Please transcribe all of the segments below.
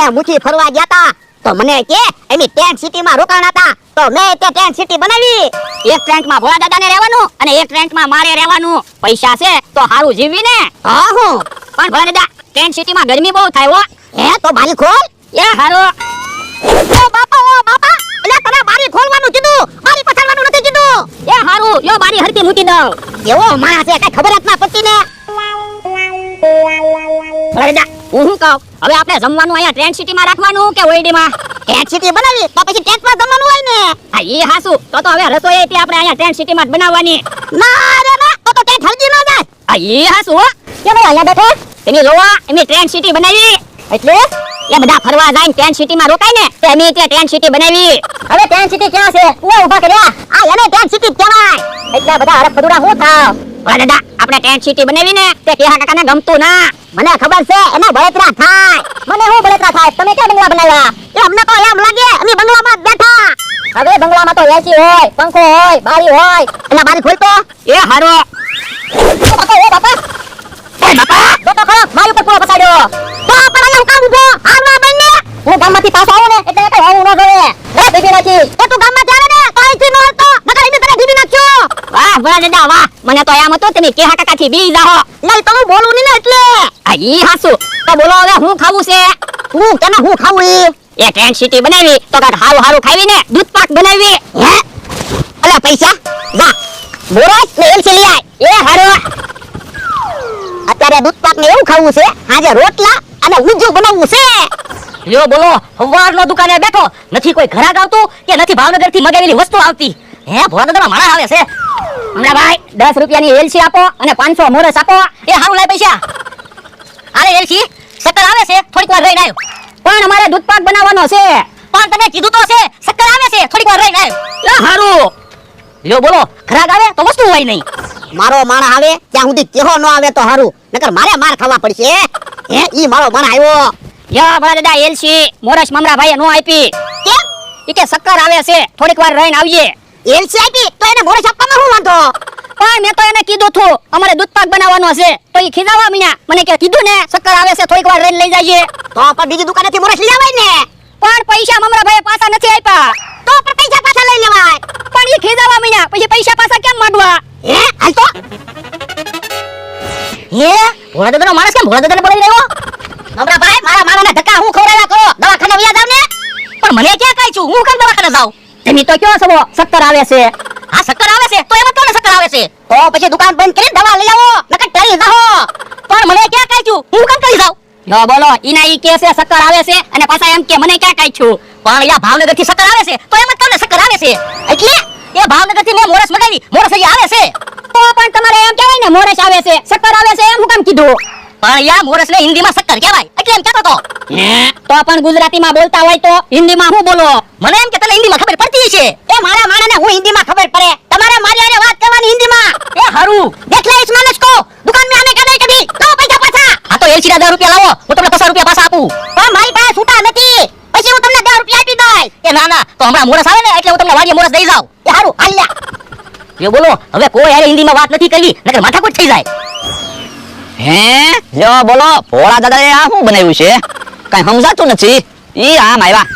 હમણાં મુઠી ફરવા ગયા તા તો મને કે એની ટેન્ટ સિટી માં રોકાણા હતા તો મેં તે ટેન્ટ સિટી બનાવી. એક ટેન્ટ માં ભોળા દાદાને રહેવાનું અને એક ટેન્ટ માં મારે રહેવાનું. પૈસા છે તો હારું જીવવી ને. હા હું પણ ભોળા દાદા ટેન્ટ સિટી માં ગરમી બહુ થાય હો. હે તો બારી ખોલ. એ હારો. ઓ બાપા એટલે તને બારી ખોલવાનું કીધું, બારી પછાડવાનું નથી કીધું. એ હારું યો બારી હરતી મૂકી દઉં. એવો માણસ છે કઈ ખબર જ ના પડતી ને. ભોળા દાદા હું શું કહું, હવે આપણે જમવાનું અહીંયા ટેન્ટ સિટી માં રાખવાનું કે ઓઈડી માં? ટેન્ટ સિટી બનાવી તો પછી ટેન્ટ માં જમવાનું હોય ને. હા ઈ હાસુ તો હવે રસોઈ તે આપણે અહીંયા ટેન્ટ સિટી માં જ બનાવવાની. ના રે ના તો ટેન્ટ હરજી ન જાય. હા ઈ હાસુ હો. કે ભાઈ અહીંયા બેઠો તમે જોવા એની ટેન્ટ સિટી બનાવી એટલે એ બધા ફરવા જાય ટેન્ટ સિટી માં રોકાય ને તે અમે તે ટેન્ટ સિટી બનાવી. હવે ટેન્ટ સિટી ક્યાં છે? ઓ ઊભા કર્યા આ એને ટેન્ટ સિટી કહેવાય. એટલે બધા હરખ પદુડા હું થાવ. ભલા દાદા આપણે ટેન્ટ સિટી બનાવી ને તે કેહા કાકાને ગમતું ના. મને ખબર છે એને બળતરા થાય. મને હું બળતરા થાય? તમે ક્યાં બંગલા બનાવ્યા? એ અમને તો એમ લાગે અમે બંગલામાં જ બેઠા. હવે બંગલામાં તો એસી હોય, પંખો હોય, બારી હોય. એટલે બારી ખોલ તો. એ હારો. ઓ બાપા તો ખરો મારી ઉપર પૂરો પસાડ્યો. તો પણ અહીંયા કામ ઉભો હારવા બનને. હું ગામમાંથી પાછો આવું ને એટલે કઈ હોવું ન જોઈએ. એ દીદી નાખી એ તું ગામમાં ચાલે ને તો અહીંથી ન હલતો નકર એને તને દીદી નાખ્યો. વાહ ભલા દાદા વાહ, મને તો એમ હતું તમે કેહા કાકાથી બી જાહો. નહીં તો હું બોલું નહીં ને એટલે. આ ઈ હાસુ તો બોલો હવે હું ખાવું છે? હું કેને હું ખાવું ઈ? એ ટેન્ટ સિટી બનાવી તો કાક હારું હારું ખાવી ને દૂધ પાક બનાવી. હે અલા પૈસા જા બોરસ ને એલસી લઈ આય. એ હારો અત્યારે દૂધ પાક ને એવું ખાવું છે, આજે રોટલા અને ઊંધિયું બનાવવું છે. લ્યો બોલો હવારનો દુકાને બેઠો નથી, કોઈ ઘરાક આવતું કે નથી ભાવનગર થી મગાવેલી વસ્તુ આવતી. હે ભોળા દાદા માણા આવે છે. હમણાં ભાઈ 10 રૂપિયાની એલસી આપો અને 500 મોરસ આપો. એ હારું લાય પૈસા. અરે એલસી શક્કર આવે છે થોડીક વાર રહીને આવ્યો. પણ અમારે દૂધ પાક બનાવવાનો છે. પણ તમે કીધું તો છે શક્કર આવે છે થોડીક વાર રહીને આવ્યો. એ હારું. લ્યો બોલો ઘરાક આવે તો વસ્તુ હોય નહીં. મારો માણા આવે ત્યાં સુધી કેહો ન આવે તો હારું, નકર મારે માર ખાવા પડશે. હે ઈ મારો માણા આવ્યો. યા ભોળા દાદા એલસી મોરસ મમરા ભાઈએ નો આપી. કેમ? ઈ કે શક્કર આવે છે થોડીક વાર રહીને આવીએ. એલસી આપી તો એને મોરસ આપવામાં શું વાંધો? પણ મેં તો એને કીધું હતું અમારે દૂધ પાક બનાવવાનો છે તો ઈ ખીજાવા મીના મને કે કીધું ને શક્કર આવે છે થોડીક વાર રહીને લઈ જાજે. તો પણ બીજી દુકાનેથી મોરસ લઈ આવાય ને. પણ પૈસા મમરા ભાઈએ પાછા નથી આપ્યા. તો પણ પૈસા પાછા લઈ લેવાય. પણ ઈ ખીજાવા મીના પછી પૈસા પાછા કેમ માંગવા? હે હાલ તો. હે ભોળા દાદાનો માણસ કેમ ભોળા દાદાને બોલાવી રહ્યો? મમરા ભાઈ મારા માણાને ધક્કા હું ખવડાવ્યા કરો, દવાખાને વ્યા જાવ ને. પણ મને ક્યાં કાઈ છું, હું કેમ દવાખાને જાઉં? તમે તો કયો છો શક્કર આવે છે. હા શક્કર આવે છે તો એમાં કોને શક્કર આવે છે? તો પછી દુકાન બંધ કરીને દવા લઈ આવો નકર ટળી જાઓ. પણ મને ક્યાં કાઈ છું, હું કેમ કરી જાઉં? યો બોલો ઈના ઈ કે છે શક્કર આવે છે અને પાછા એમ કે મને ક્યાં કાઈ છું. પણ યા ભાવનગર થી શક્કર આવે છે તો એમાં કોને શક્કર આવે છે? એટલે એ ભાવનગર થી મેં મોરસ મગાવી, મોરસ હજી આવે છે. તો પણ તમારે એમ કહેવાય ને મોરસ આવે છે શક્કર આવે છે એમ હું કેમ કીધું? પણ યા મોરસ ને હિન્દીમાં શક્કર કહેવાય એટલે એમ કહેતો તો. તો પણ ગુજરાતીમાં બોલતા હોય તો હિન્દીમાં હું બોલો? મને એમ કે તને હિન્દીમાં ખબર પડતી છે. એ મારા માણાને હું હિન્દીમાં ખબર પડે, તમારે મારી હારે વાત કરવાની હિન્દીમાં. એ હારું देख ले इस मानस को दुकान में आने का नहीं कभी तो पैसा पाछा. આ તો એલસી 10 રૂપિયા લાવો હું તમને 50 રૂપિયા પાછા આપું. પણ મારી પાસે છૂટા નથી, પછી હું તમને 10 રૂપિયા આપી દઉં. એ ના ના તો હમણાં મોરસ આવે ને એટલે હું તમને વાડીએ મોરસ દઈ જાઉં. એ હારું હાલ્યા. એ બોલો હવે કોઈ હારે હિન્દીમાં વાત નથી કરવી નકર માથાકૂટ થઈ જાય. હે લ્યો બોલો ભોળા દાદાએ આ શું બનાવ્યું છે? કઈ સમજાતું નથી. ઈ આમ આવ્યા.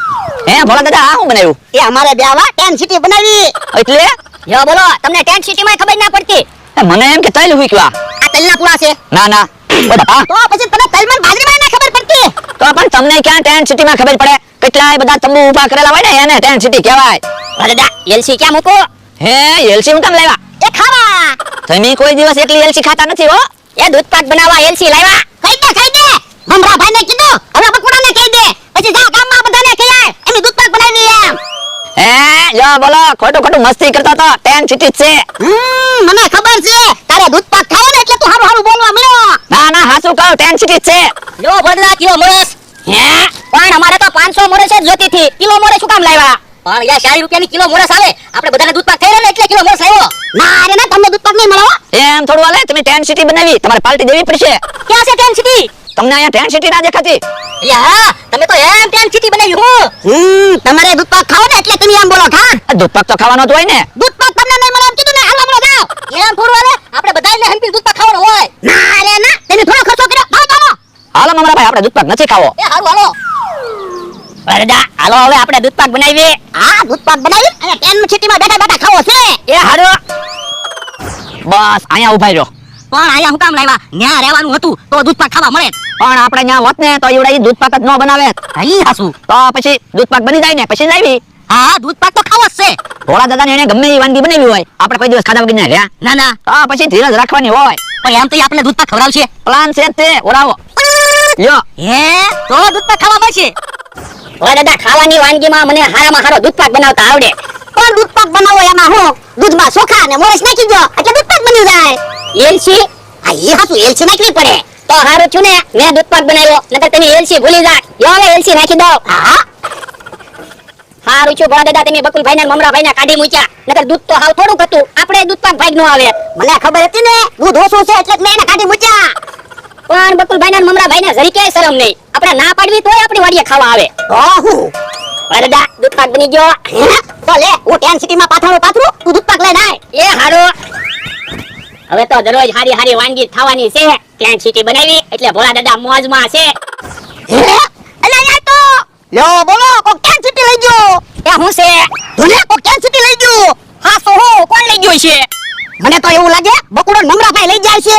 હે ભોળા દાદા આ શું બનાવ્યું? એ અમારે બેવા ટેન્ટ સિટી બનાવી. એટલે યો બોલો તમને ટેન્ટ સિટીમાં ખબર ના પડતી? મને એમ કે તૈલ હુક્યા. આ તલના પૂરા છે. ના ના ઓ બાપા, તો પછી તમે તલમાં બાજરીમાં ના ખબર પડતી. તો પણ તમને ક્યાં ટેન્ટ સિટીમાં ખબર પડે? કેટલાય બધા તંબુ ઊભા કરેલા હોય ને એને ટેન્ટ સિટી કહેવાય. દાદા એલસી ક્યાં મૂકો? હે એલસી હું કેમ લાવ્યા? એ ખાવા. તમે કોઈ દિવસ એકલી એલસી ખાતા નથી હો. એ દૂધ પાક બનાવવા એલસી લાવ્યા. કહી દે મમરા ભાઈને કીધું હવે બકુડાને કહી દે, પછી જા ગામમાં બધાને કહી આય એની દૂધ પાક બનાવી એમ. હે લ્યો બોલો ખોટું ખોટું મસ્તી કરતો તો ટેન્ટ સિટી જ છે. મને ખબર છે તારે દૂધ પાક ખાવો ને એટલે તું હારું હારું બોલવા મળ્યો. ના ના હાચું કહું ટેન્ટ સિટી જ છે. યો ભોળા કિલો મોરસ. હે પણ અમારે તો 500 મોરસ જ જોતી હતી, કિલો મોરસ શું કામ લાવ્યા? પણ યા 40 રૂપિયાની કિલો મોરસ આવે, આપણે બધાને દૂધ પાક થઈ રહ્યો ને એટલે કિલો મોરસ આવ્યો. ના રે ના તમને દૂધ પાક નહીં મળો. એમ થોડું હાલે, તમે ટેન્ટ સિટી બનાવી તમારે પાર્ટી દેવી પડશે. ક્યાં છે ટેન્ટ સિટી? તમને અહીંયા ટેન્ટ સિટી ના દેખાતી? યા તમે તો એમ ટેન્ટ સિટી બનાવી હું. તમારે દૂધ પાક ખાવો ને એટલે તમે એમ બોલો ખા. દૂધ પાક તો ખાવાનો જ હોય ને. દૂધ પાક તમને નહીં મળે એમ કીધું ને, હાલો હમણાં જાઓ. એમ થોડું હાલે, આપણે બધાને હંપી દૂધ પાક ખાવાનો હોય. ના રે ના તમે થોડો ખર્ચો કર્યો ભાવ ચાલો. હાલો મમરા ભાઈ આપણે દૂધ પાક નથી ખાવો. એ હારું હાલો. ભોળા દાદા હાલો હવે આપણે દૂધ પાક બનાવીએ. હા દૂધ પાક બનાવી અને ટેન સિટીમાં બેઠા બેઠા ખાવો છે. એ હારો. બસ અહીંયા ઉભા રહ્યો. પણ અહીંયા હું કામ લાવ્યા? ન્યા રહેવાનું હતું તો દૂધ પાક ખાવા મળે. પણ આપણે ત્યાં હોત ને તો એવડા ઈ દૂધ પાક જ ન બનાવે. અહીં હાસુ. તો પછી દૂધ પાક બની જાય ને પછી લાવી. હા દૂધ પાક તો ખાવો જ છે. ભોળા દાદાને એને ગમે એ વાનગી બનાવી હોય આપણે કોઈ દિવસ ખાધા વગર ના રહ્યા. ના ના તો પછી ધીરજ રાખવાની હોય. પણ એમ તો ઈ આપણને દૂધ પાક ખવડાવશે. પ્લાન છે જ તે ઓરાવો. લ્યો હે તો દૂધ પાક ખાવા મળશે. ભોળા દાદા ખાવાની વાનગીમાં મને હારામાં હારો દૂધ પાક બનાવતા આવડે. પણ દૂધ પાક બનાવો એમાં હું દૂધમાં ચોખા અને મોરસ નાખી દો એટલે દૂધ પાક બની જાય. એલસી આ ઈ હાસુ એલસી નાખવી પડે. તો હારું છું ને મેં દૂધ પાક બનાવ્યો નકર તમે એલસી ભૂલી જાય. યો હવે એલસી નાખી દો. હા હારું છું ભોળા દાદા તમે બકુલભાઈ ને મમરાભાઈ ને કાઢી મૂક્યા નકર દૂધ તો હાવ થોડુંક હતું આપણે દૂધ પાક ભાગ નો આવે. મને ખબર હતી ને દૂધ ઓછું છે એટલે જ મેં એને કાઢી મૂક્યા. પણ બકુલભાઈ ને મમરાભાઈ ને જરી ક્યાંય શરમ નહીં. આપણે ના પાડવી તોય આપણી વાડીએ ખાવા આવે. ઓહો વરદા દૂધ પાક બની ગયો. તો લે હું ટેન સિટીમાં પાથરું તું દૂધ પાક લઈને આય. એ હારો હવે તો દરરોજ હારી હારી વાનગી ખાવાની છે. ટેન સિટી બનાવી એટલે ભોળા દાદા મોજમાં છે. અલા યાર તો લ્યો બોલો કોક ટેન સિટી લઈ ગયો. એ હું છે ધોને કોક ટેન સિટી લઈ ગયો. હા તો હો કોણ લઈ ગયો છે? મને તો એવું લાગે બકુડો નમરાભાઈ લઈ જાય છે.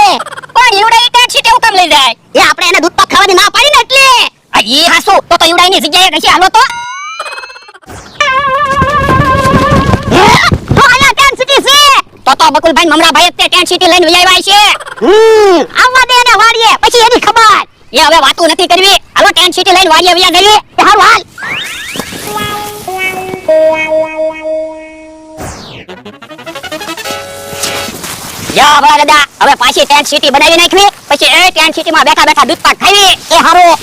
પણ એવડા ઈ ટેન સિટી કેમ લઈ જાય? એ આપણે એને દૂધ પાક ખાવાની ના પાડી ને એટલે. આ ઈ હાસુ તો એવડા ની જગ્યાએ કશી હાલો તો. તો બકુલભાઈ મમરાભાઈ તે ટેન્ટ સિટી લઈને વયાવ્યા છે. આવવા દે ને વાડીએ પછી એની ખબર. એ હવે વાતું નથી કરવી. હાલો ટેન્ટ સિટી લઈને વાડીએ વયા ગઈ. એ હારું હાલ. યા ભલા દાદા હવે પાછી ટેન્ટ સિટી બનાવી નાખવી પછી એ ટેન્ટ સિટીમાં બેઠા બેઠા દૂધ પાક ખાવી. એ હારું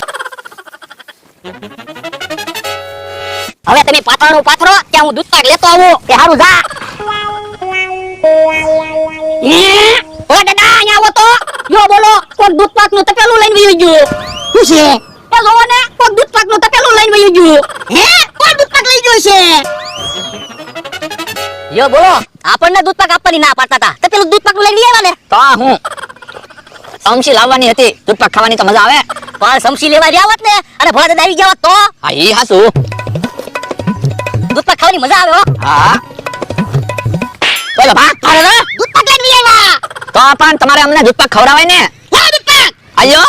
હવે તમે પાથરણું પાથરો ત્યાં હું દૂધ પાક લેતો આવું. એ હારું જા. ઓય દાદા અહીંયા આવો તો. યો બોલો કોક દૂધ પાક નું તપેલું લઈને વયું ગયું. શું છે? એ જોવો ને કોક દૂધ પાક નું તપેલું લઈને વયું ગયું. હે કોણ દૂધ પાક લઈ ગયો છે? યો બોલો આપણને દૂધ પાક આપવાની ના પાડતા હતા તો પેલું દૂધ પાક લઈને આવ્યા ને. તો હું સમસી લાવવાની હતી દૂધ પાક ખાવાની તો મજા આવે. પણ સમસી લેવા ગયા હોત ને અને ભોળા દાદા આવી ગયા હોત તો હા ઈ હાસુ. દૂધ પાક ખાવાની મજા આવે હો. હા બોલો ભાગ અરે દૂધ પાક લઈને આવ્યા. તો પણ તમારે અમને દૂધ પાક ખવડાવાય ને. લા દૂધ પાક. આયો